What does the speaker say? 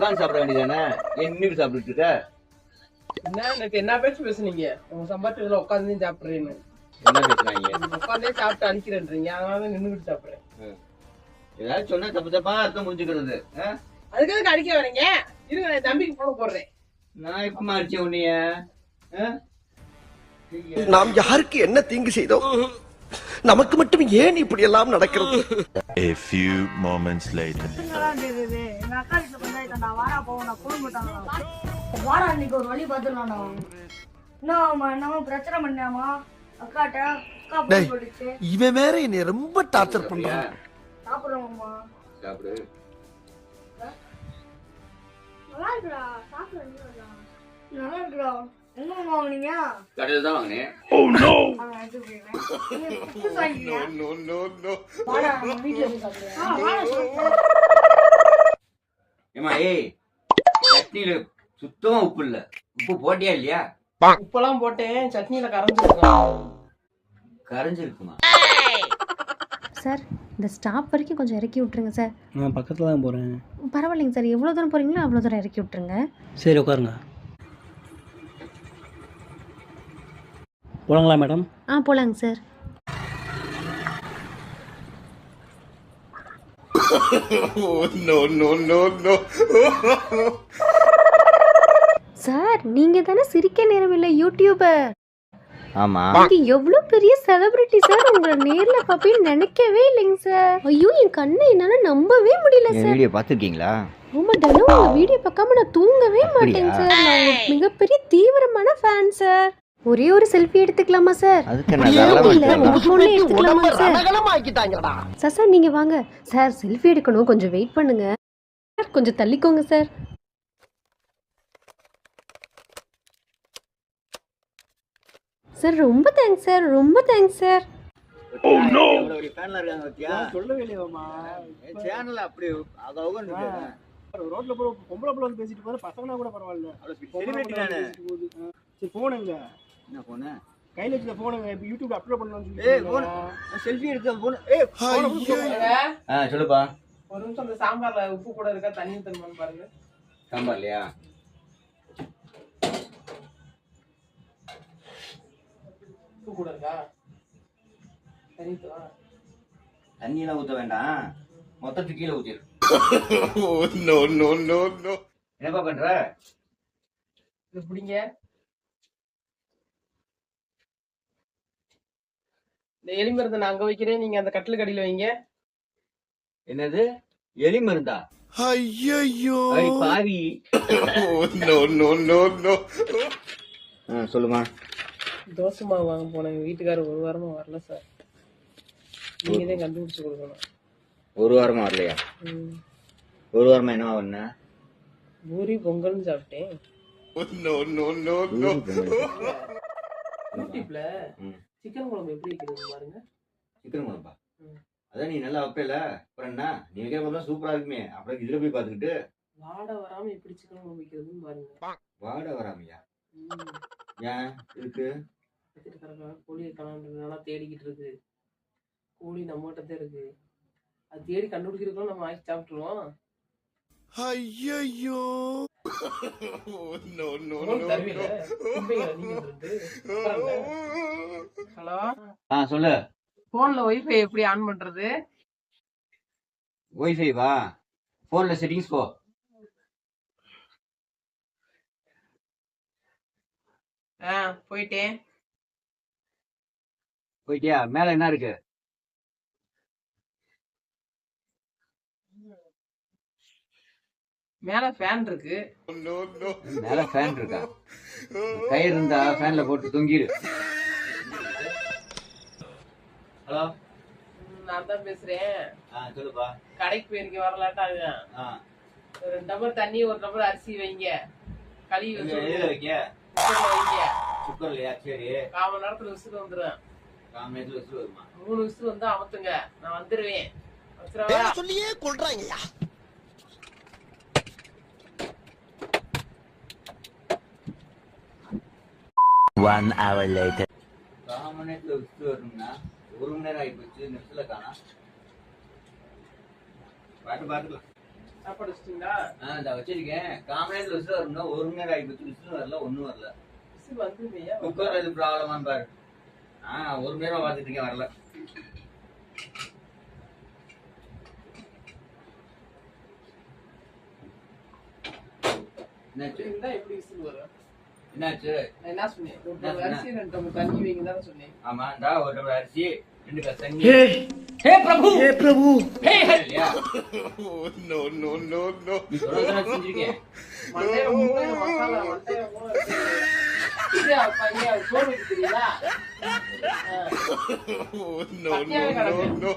உட்காந்து சாப்பிட வேண்டியதானே? ஏன் நின்னுட்டு சாப்பிட்டுட்டு இருக்க? என்ன பேச்சு பேசுனீங்க? உங்க சம்பாத்தியத்துல உட்காந்து சாப்பிடுறேன்னு என்ன பேசுறாங்க? உட்காந்தே சாப்பிட்டு அடிக்கிறேன்றீங்க, அதனால நின்னுட்டு சாப்பிடுறேன். ஏதாவது சொன்னா தப்பு தப்பா அர்த்தம் புரிஞ்சுக்கிறது. அதுக்கு அடிக்க வரீங்க? இருங்க, நான் தம்பிக்கு போன போடுறேன். நான் எப்பமா அடிச்சேன் உன்னைய? நாம் யாருக்கு என்ன தீங்கு செய்தோம்? நமக்கு மட்டும் ஏன் இப்படி எல்லாம் நடக்கிறது? A few moments later. ஒரு வழி பார்த்துடலாம். பிரச்சனை பண்ணாமா அக்காட்ட? இவன் வேற என்னை ரொம்ப டார்ச்சர் பண்றான். சாப்பிடுறோம்மா. சாப்பிடு. நல்லா இருக்குடா, சாப்பிடுறா. நல்லா இருக்குடா. எங்க வாங்குனீங்க? கடையில தான் வாங்கினேன். Oh no. ஏமா ஏய், சட்னியில சுத்தமா உப்பு இல்ல. உப்பு போட்டியா இல்லையா? உப்பெல்லாம் போட்டேன், சட்னியில கரைஞ்சிருக்கும். கரைஞ்சிருக்குமா? சார், இந்த ஸ்டாப் வரைக்கும் கொஞ்சம் இறக்கி விட்டுருங்க சார். நான் பக்கத்தில் தான் போகிறேன். பரவாயில்லைங்க சார், எவ்வளோ தூரம் போகிறீங்களோ அவ்வளோ தூரம் இறக்கி விட்டுருங்க. சரி, உட்காருங்க. போகலாங்களா மேடம்? போகலாங்க சார். சார், நீங்க தானே சிரிக்க நேரம் இல்லை யூடியூபர்? ஆமா. நீங்க எவ்வளவு பெரிய செலிபிரிட்டி சார், உங்களை நேர்ல பாப்பேன்னு நினைக்கவே இல்லைங்க சார். ஐயோ, என் கண்ணை என்னால நம்பவே முடியல சார். வீடியோ பாத்துக்கீங்களா? ரொம்ப தினம் உங்க வீடியோ பார்க்காம நான் தூங்கவே மாட்டேங்க சார். நான் உங்களுக்கு மிகப்பெரிய தீவிரமான ஃபேன் சார். ஒரே ஒரு செல்ஃபி எடுத்துக்கலாமா சார்? அதுக்கு நான் உங்க போன்ல எடுத்துக்கலாமா சார்? சார் நீங்க வாங்க சார், செல்ஃபி எடுக்கணும், கொஞ்சம் வெயிட் பண்ணுங்க சார், கொஞ்சம் தள்ளிக்கோங்க சார். சார் ரொம்ப தேங்க்ஸ் சார், ரொம்ப தேங்க்ஸ் சார். Oh no. ஃபேன்ல இருக்காங்க பாத்தியா? சொல்லவே இல்லையாமா. சேனல்ல அப்படி அதவங்க ரோட்ல போற பொம்பளை புள்ள வந்து பேசிட்டு போற பசங்கனா கூட பரவாயில்லை. செலிபிரிட்டி நானே. சரி, போனுங்க. என்ன போனே? கையில வச்ச போனுங்க. இப்ப யூடியூப்ல அப்லோட் பண்ணலாம்னு சொல்லி. ஏய் போன், செல்ஃபி எடுத்து போன். சொல்லுப்பா. ஒரு நிமிஷம், அந்த சாம்பார்ல உப்பு கூட இருக்கா, தண்ணி தருமான்னு பாருங்க. சாம்பார்லையா? உப்பு கூட இருக்கா? தண்ணி தரவா? தண்ணி எல்லாம் ஊத்த வேண்டாம், மொத்தத்துக்கு கீழே ஊத்திரு. No no no no. என்னப்பா பண்ற? இது பிடிங்க. இந்த எலி மருந்தை நான் அங்க வைக்கிறேன், நீங்க அந்த கட்டிலுக்கு அடியில வைங்க. என்னது எலி மருந்தா? ஐயோ. ஐ பாவி. No no no no. சொல்லுமா. தோசை மாவு வாங்க போனேன், எங்க வீட்டுக்காரர் ஒரு வாரமா வரல சார். நீங்க தான் கண்டுபிடிச்சு கொடுக்கணும். ஒரு வாரமா வரலையா? ஒரு வாரமா என்னவா பண்ண? பூரி பொங்கல்னு சாப்பிட்டேன். No no no no. யூடியூப்ல சிக்கன் குழம்பு எப்படி வைக்கிறது பாருங்க. சிக்கன் குழம்பா? அதான் நீ நல்லா வைப்பல, அப்புறம் என்ன நீ வைக்கிற குழம்பு சூப்பரா இருக்குமே, அப்புறம் இதுல போய் பாத்துக்கிட்டு வாடை வராம எப்படி சிக்கன் குழம்பு வைக்கிறதுன்னு பாருங்க. வாடை வராமையா? ஏன் இருக்கு? கோழி வைக்கலாம்ன்றதுனால தேடிக்கிட்டு இருக்கு. கோழி நம்மகிட்ட தான் இருக்கு, அது தேடி கண்டுபிடிக்கிறதுக்குள்ள நம்ம ஆக்கி சாப்பிட்டுருவோம். ஐயோ. No no no. ஹலோ, சொல்லு. போன்ல வைஃபை எப்படி ஆன் பண்றது? வைஃபை வா, போன்ல செட்டிங்ஸ் போ. போயிட்டேன். போயிட்டியா? மேல என்ன இருக்கு? மேல ஃபேன் இருக்கு. மேல ஃபேன் இருக்கா? கயிறு இருந்தா ஃபேன்ல போட்டு தொங்கிரு. ஹலோ, நான் தான் பேசுறேன். சொல்லுப்பா. கடைக்கு போயிருக்க வரலாட்டாங்க. 2 டம்ளர் தண்ணி, 1 டம்ளர் அரிசி வைங்க. கழுவி வைங்க. குக்கர்லயா? சரி, 1/4 மணி நேரத்துல விசில் வந்துடும். 1/4 மணி நேரத்துல விசில் வருமா? 3 விசில் வந்து அமத்துங்க, நான் வந்துருவேன். சொல்லியே கொள்றாங்கய்யா. One hour later. 1/4 மணி நேரத்துல விசில் வரணும்னா 1 மணி நேரம் ஆகி போச்சு. விசில காணா. பாத்துக்கலாம். சாப்பாடு வச்சிட்டீங்களா? இந்த வச்சிருக்கேன். காமனேட்ல விசில் வரணும். 1 மணி நேரம் ஆகி போச்சு. விசில் வரல, ஒன்றும் வரல. விசில் வந்துருமையா? குக்கர் எது ப்ராப்ளமான்னு பாரு. 1 மணி நேரம் பார்த்துட்டு இருக்கேன், வரல. என்னாச்சு? இருந்தா எப்படி விசில் வரும்? என்னாச்சு? நான் என்ன சொன்னேன்? ஒரு டம்ளர் அரிசி 2 டம்ளர் தண்ணி வைங்க தானே சொன்னேன். ஆமா, இந்தா 1 டம்ளர் அரிசி 2 கப் தண்ணி. हे प्रभु हे प्रभु இல்லையா? नो नो नो नो நீ சொல்றதை செஞ்சிருக்கேன். மண்டையில மூணு மசாலா மண்டையில மூணு இது பையன் சோறு வைக்க தெரியுதா? No no no